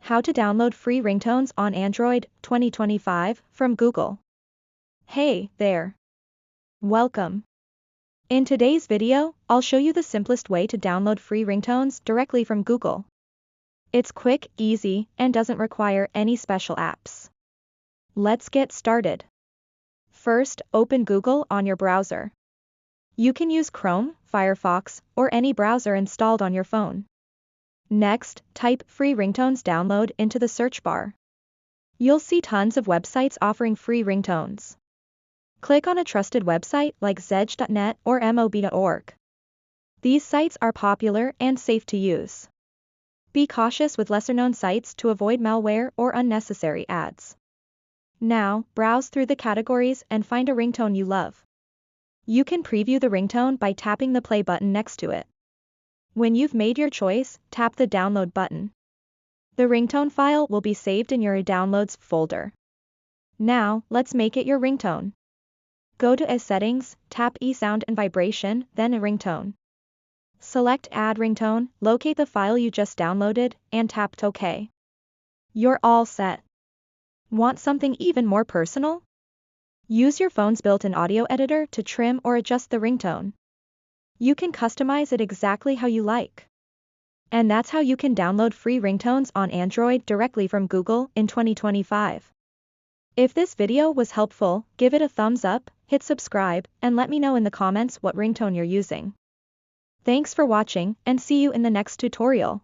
How to download free ringtones on Android 2025 from Google. Hey there. Welcome. In today's video, I'll show you the simplest way to download free ringtones directly from Google. It's quick, easy, and doesn't require any special apps. Let's get started. First, open Google on your browser. You can use Chrome, Firefox, or any browser installed on your phone. Next, type free ringtones download into the search bar. You'll see tons of websites offering free ringtones. Click on a trusted website like zedge.net or mob.org. These sites are popular and safe to use. Be cautious with lesser-known sites to avoid malware or unnecessary ads. Now, browse through the categories and find a ringtone you love. You can preview the ringtone by tapping the play button next to it. When you've made your choice, tap the download button. The ringtone file will be saved in your downloads folder. Now, let's make it your ringtone. Go to Settings, tap Sound and Vibration, then a ringtone. Select Add Ringtone, locate the file you just downloaded, and tap OK. You're all set. Want something even more personal? Use your phone's built-in audio editor to trim or adjust the ringtone. You can customize it exactly how you like. And that's how you can download free ringtones on Android directly from Google in 2025. If this video was helpful, give it a thumbs up, hit subscribe, and let me know in the comments what ringtone you're using. Thanks for watching, and see you in the next tutorial.